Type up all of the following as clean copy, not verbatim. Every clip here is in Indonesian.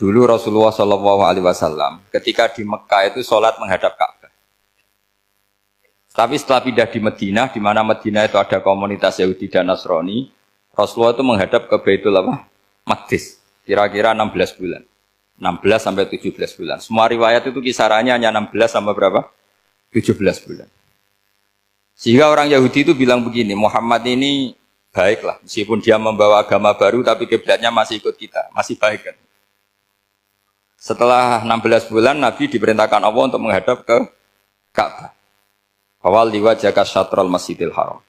Dulu Rasulullah Shallallahu Alaihi Wasallam ketika di Mekah itu sholat menghadap Ka'bah. Tapi setelah pindah di Madinah, di mana Madinah itu ada komunitas Yahudi dan Nasrani, Rasulullah itu menghadap ke Baitul Maqdis, kira-kira 16 bulan. 16 sampai 17 bulan. Semua riwayat itu kisarannya hanya 16 sampai berapa? 17 bulan. Sehingga orang Yahudi itu bilang begini, Muhammad ini baiklah, meskipun dia membawa agama baru, tapi kiblatnya masih ikut kita, masih baik kan. Setelah 16 bulan, Nabi diperintahkan Allah untuk menghadap ke Ka'bah. Awal liwajaka syatrul masjidil haram.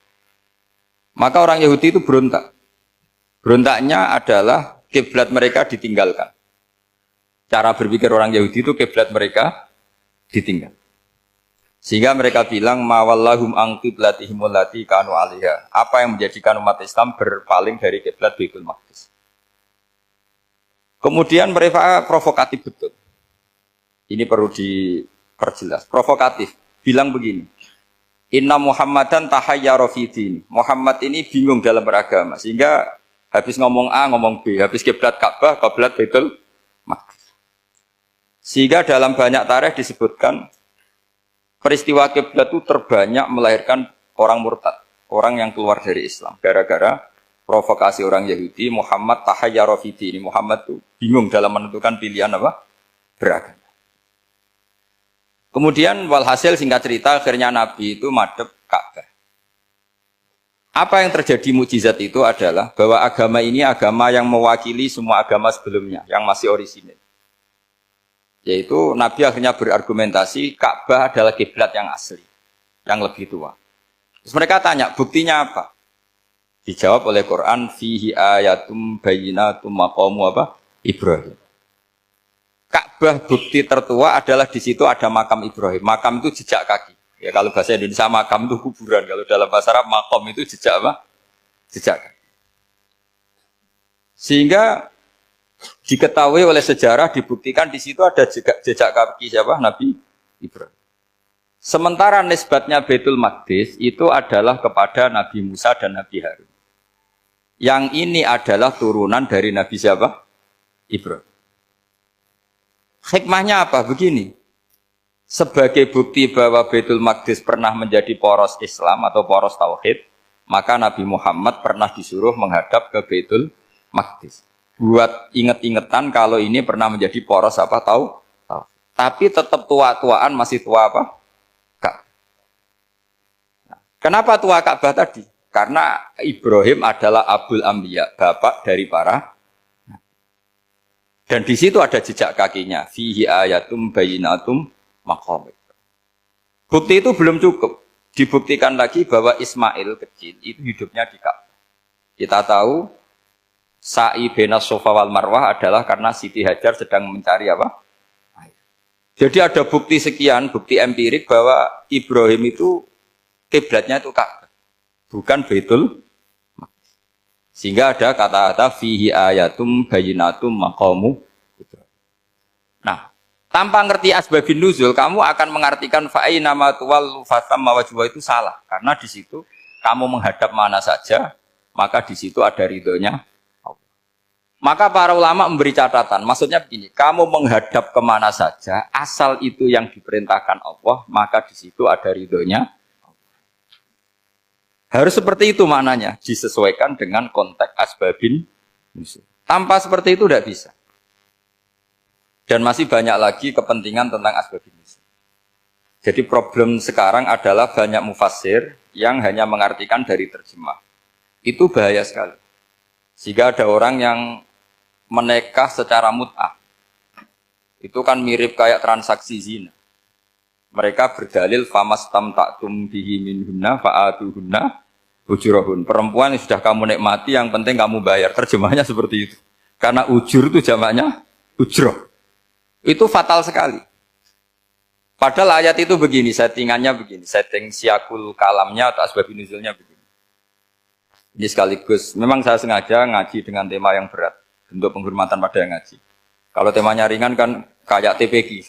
Maka orang Yahudi itu berontak. Berontaknya adalah kiblat mereka ditinggalkan. Cara berpikir orang Yahudi itu kiblat mereka ditinggal. Sehingga mereka bilang mawallahum an qiblatihimul lati kanu 'alaiha. Apa yang menjadikan umat Islam berpaling dari kiblat Baitul Maqdis? Kemudian mereka provokatif betul. Ini perlu diperjelas. Provokatif. Bilang begini. Inna Muhammadan tahayyara fi din. Muhammad ini bingung dalam beragama. Sehingga habis ngomong A, ngomong B. Habis kiblat Ka'bah, kiblat Baitul Maqdis. Sehingga dalam banyak tarikh disebutkan peristiwa kiblat itu terbanyak melahirkan orang murtad. Orang yang keluar dari Islam. Gara-gara provokasi orang Yahudi, Muhammad tahayyara fi din. Muhammad itu bingung dalam menentukan pilihan apa? Beragama. Kemudian walhasil singkat cerita akhirnya Nabi itu madhep Ka'bah. Apa yang terjadi mukjizat itu adalah bahwa agama ini agama yang mewakili semua agama sebelumnya yang masih orisinil. Yaitu Nabi akhirnya berargumentasi Ka'bah adalah kiblat yang asli, yang lebih tua. Terus mereka tanya, buktinya apa? Dijawab oleh Quran, fihi ayatum bayyinatum maqamu apa? Ibrahim. Ka'bah bukti tertua adalah di situ ada makam Ibrahim. Makam itu jejak kaki. Ya kalau bahasa Indonesia makam itu kuburan. Kalau dalam bahasa Arab makom itu jejak apa? Jejak kaki. Sehingga diketahui oleh sejarah dibuktikan di situ ada jejak kaki siapa? Nabi Ibrahim. Sementara nisbatnya Baitul Maqdis itu adalah kepada Nabi Musa dan Nabi Harun. Yang ini adalah turunan dari Nabi siapa? Ibrahim. Hikmahnya apa? Begini, sebagai bukti bahwa Baitul Maqdis pernah menjadi poros Islam atau poros Tauhid, maka Nabi Muhammad pernah disuruh menghadap ke Baitul Maqdis. Buat inget-ingetan kalau ini pernah menjadi poros apa? Tahu? Tapi tetap tua-tuaan masih tua apa? Ka'bah. Kenapa tua Ka'bah tadi? Karena Ibrahim adalah Abul Anbiya, bapak dari para. Dan di situ ada jejak kakinya. Fihi ayatum bayyinatum maqam. Bukti itu belum cukup. Dibuktikan lagi bahwa Ismail kecil itu hidupnya di Ka'bah. Kita tahu sa'i bainas Safa wal Marwah adalah karena Siti Hajar sedang mencari apa? Air. Jadi ada bukti sekian, bukti empirik bahwa Ibrahim itu kiblatnya itu Ka'bah, bukan Baitul. Sehingga ada kata-kata fihi ayatum bayyinatum maqamu. Nah, tanpa ngerti asbabun nuzul, kamu akan mengartikan fa'ina ma tuwallu fatamma wajhu itu salah. Karena di situ kamu menghadap mana saja, maka di situ ada ridhonya Allah. Maka para ulama memberi catatan, maksudnya begini, kamu menghadap kemana saja, asal itu yang diperintahkan Allah, maka di situ ada ridhonya. Harus seperti itu maknanya, disesuaikan dengan konteks asbabin nuzul. Tanpa seperti itu tidak bisa. Dan masih banyak lagi kepentingan tentang asbabin nuzul. Jadi problem sekarang adalah banyak mufassir yang hanya mengartikan dari terjemah. Itu bahaya sekali. Sehingga ada orang yang menikah secara mut'ah. Itu kan mirip kayak transaksi zina. Mereka berdalil famastamta'tum bihi minhunna fa'atuhunna ujurahun. Perempuan yang sudah kamu nikmati yang penting kamu bayar. Terjemahnya seperti itu. Karena ujur itu jamaknya ujroh. Itu fatal sekali. Padahal ayat itu begini, settingannya begini, setting siakul kalamnya atau asbabun nuzulnya begini. Ini sekaligus, memang saya sengaja ngaji dengan tema yang berat, bentuk penghormatan pada yang ngaji. Kalau temanya ringan kan kayak TPG.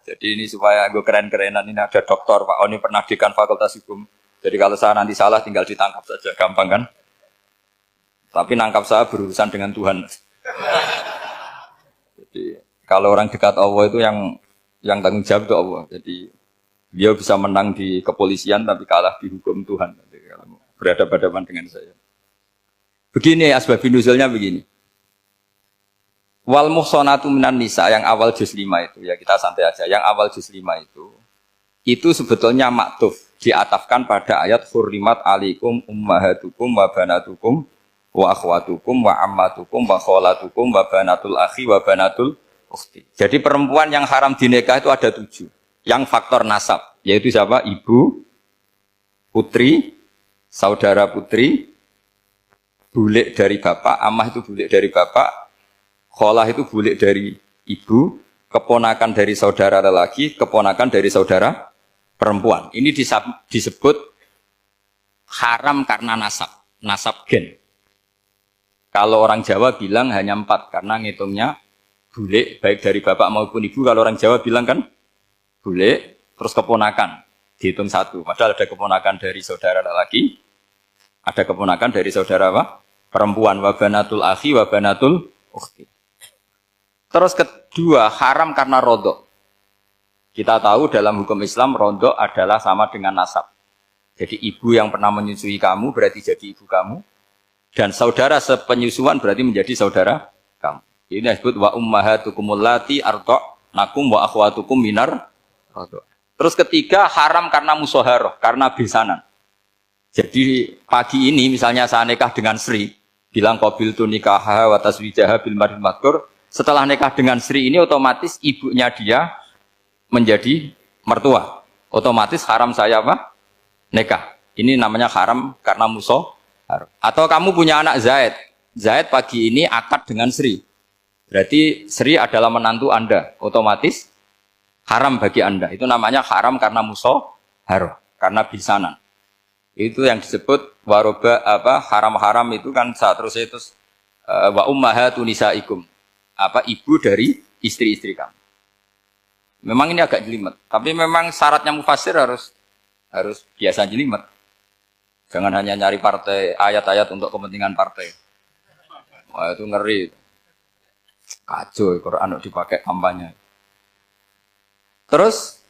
Jadi ini supaya gue keren-kerenan, ini ada doktor, Pak Oni pernah dekan Fakultas Hukum. Jadi kalau saya nanti salah tinggal ditangkap saja, gampang kan? Tapi nangkap saya berurusan dengan Tuhan. Kalau orang dekat Allah itu yang tanggung jawab itu Allah. Jadi dia bisa menang di kepolisian tapi kalah di hukum Tuhan. Jadi, kalau berhadapan-hadapan dengan saya. Begini asbabun nuzulnya begini. Wal muhsanatu minan nisa yang awal juz 5 itu ya kita santai aja. Yang awal juz 5 itu sebetulnya maktuf diatafkan pada ayat hurrimat alaikum ummahatukum wa banatukum wa akhwatukum wa ammatukum wa kholatukum wa banatul akhi wa banatul ukhti. Jadi perempuan yang haram dinikah itu ada 7. Yang faktor nasab yaitu siapa? Ibu, putri, saudara putri, bulik dari bapak, amah itu bulik dari bapak, kholah itu bulik dari ibu, keponakan dari saudara lelaki, keponakan dari saudara perempuan. Ini disebut haram karena nasab gen. Kalau orang Jawa bilang hanya 4 karena ngitungnya bulik baik dari bapak maupun ibu. Kalau orang Jawa bilang kan bulik terus keponakan dihitung 1. Padahal ada keponakan dari saudara lelaki, ada keponakan dari saudara apa? Perempuan, wa banatul akhi wa banatul ukhti. Terus kedua, haram karena rodok. Kita tahu dalam hukum Islam, rodok adalah sama dengan nasab. Jadi ibu yang pernah menyusui kamu berarti jadi ibu kamu. Dan saudara sepenyusuan berarti menjadi saudara kamu. Ini disebut wa ummahatukumul lati arda'nakum wa akhwatukum minar rodok. Terus ketiga, haram karena musoharoh, karena besanan. Jadi pagi ini misalnya saya nikah dengan Sri, bilang qabil tu nikaha wa taswijaha bil marhum madkur. Setelah nikah dengan Sri ini otomatis ibunya dia menjadi mertua. Otomatis haram saya apa? Nikah. Ini namanya haram karena musoh. Atau kamu punya anak Zaid. Zaid pagi ini akad dengan Sri. Berarti Sri adalah menantu Anda. Otomatis haram bagi Anda. Itu namanya haram karena musoh. Karena bisanan. Itu yang disebut waroba apa haram-haram itu kan saat terus itu wa ummahatu nisaikum. Apa ibu dari istri-istri kamu. Memang ini agak jelimet, tapi memang syaratnya mufassir harus biasa jelimet. Jangan hanya nyari partai ayat-ayat untuk kepentingan partai. Wah itu ngeri. Kacau Quran dipakai kampanye. Terus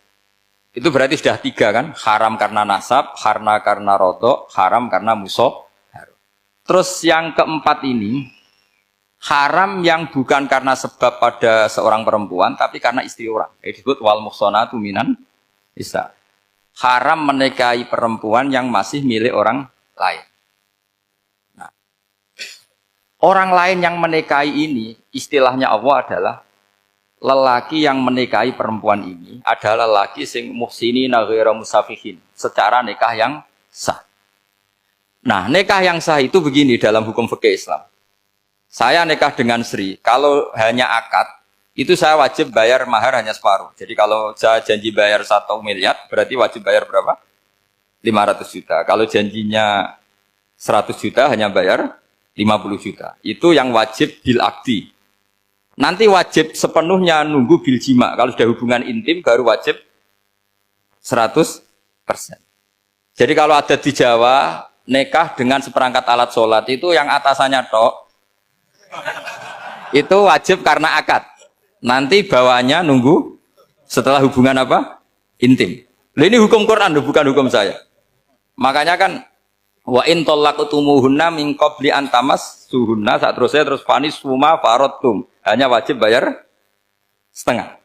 itu berarti sudah 3 kan? Haram karena nasab, haram karena rodok, haram karena musoh. Terus yang keempat ini haram yang bukan karena sebab pada seorang perempuan, tapi karena istri orang. Disebut wal muhsanatu minan nisa. Haram menikahi perempuan yang masih milik orang lain. Nah, orang lain yang menikahi ini, istilahnya Allah adalah lelaki yang menikahi perempuan ini adalah lelaki sing muhsinina ghairu musafihin, secara nikah yang sah. Nah, nikah yang sah itu begini dalam hukum fikih Islam. Saya nikah dengan Sri, kalau hanya akad, itu saya wajib bayar mahar hanya separuh. Jadi kalau saya janji bayar 1 miliar, berarti wajib bayar berapa? 500 juta. Kalau janjinya 100 juta, hanya bayar 50 juta. Itu yang wajib bil akdi. Nanti wajib sepenuhnya nunggu bil jima. Kalau sudah hubungan intim, baru wajib 100%. Jadi kalau ada di Jawa, nikah dengan seperangkat alat sholat, itu yang atasannya tok, itu wajib karena akad. Nanti bawahnya nunggu setelah hubungan apa? Intim. Nah, ini hukum Quran, bukan hukum saya. Makanya kan wa in talaqtumuhunna min qabli an tamassuhunna, saat terus fanis suma faradtum. Hanya wajib bayar setengah.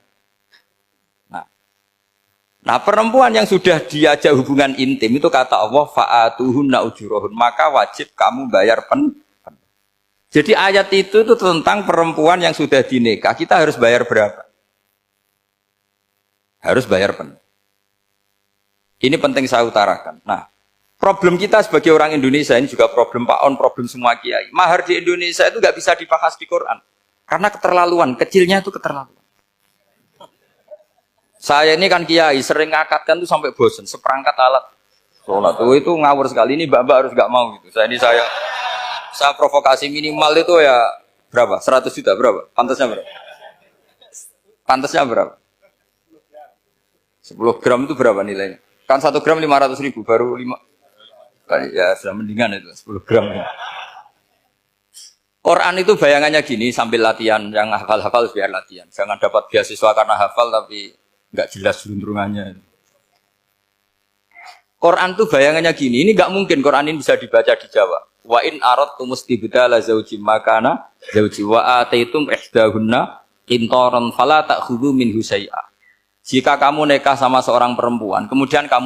Nah, perempuan yang sudah diajak hubungan intim itu kata Allah fa'atuhunna ujurahun, maka wajib kamu bayar Jadi ayat itu tentang perempuan yang sudah dinikah, kita harus bayar berapa? Harus bayar penuh. Ini penting saya utarakan. Nah, problem kita sebagai orang Indonesia, ini juga problem Pak On, problem semua kiai. Mahar di Indonesia itu nggak bisa dibahas di Quran. Karena keterlaluan, kecilnya itu keterlaluan. Saya ini kan kiai, sering ngakatkan tuh sampai bosen, seperangkat alat sholat. Itu ngawur sekali, ini mbak-mbak harus nggak mau gitu. Saya provokasi minimal itu ya berapa? 100 juta berapa? Pantasnya berapa? Pantasnya berapa? 10 gram itu berapa nilainya? Kan 1 gram 500.000 baru 5. Ya sudah mendingan itu 10 gram. Quran itu bayangannya gini sambil latihan, yang hafal-hafal biar latihan. Jangan dapat beasiswa karena hafal tapi nggak jelas luntrungannya. Quran tuh bayangannya gini, ini nggak mungkin Quran ini bisa dibaca di Jawa. Wa in aradtum istibdala zaujim makana zauji wa ataitum ihdahunna qintaran fala ta'khudhu minhu syai'a. Jika kamu nikah sama seorang perempuan, kemudian kamu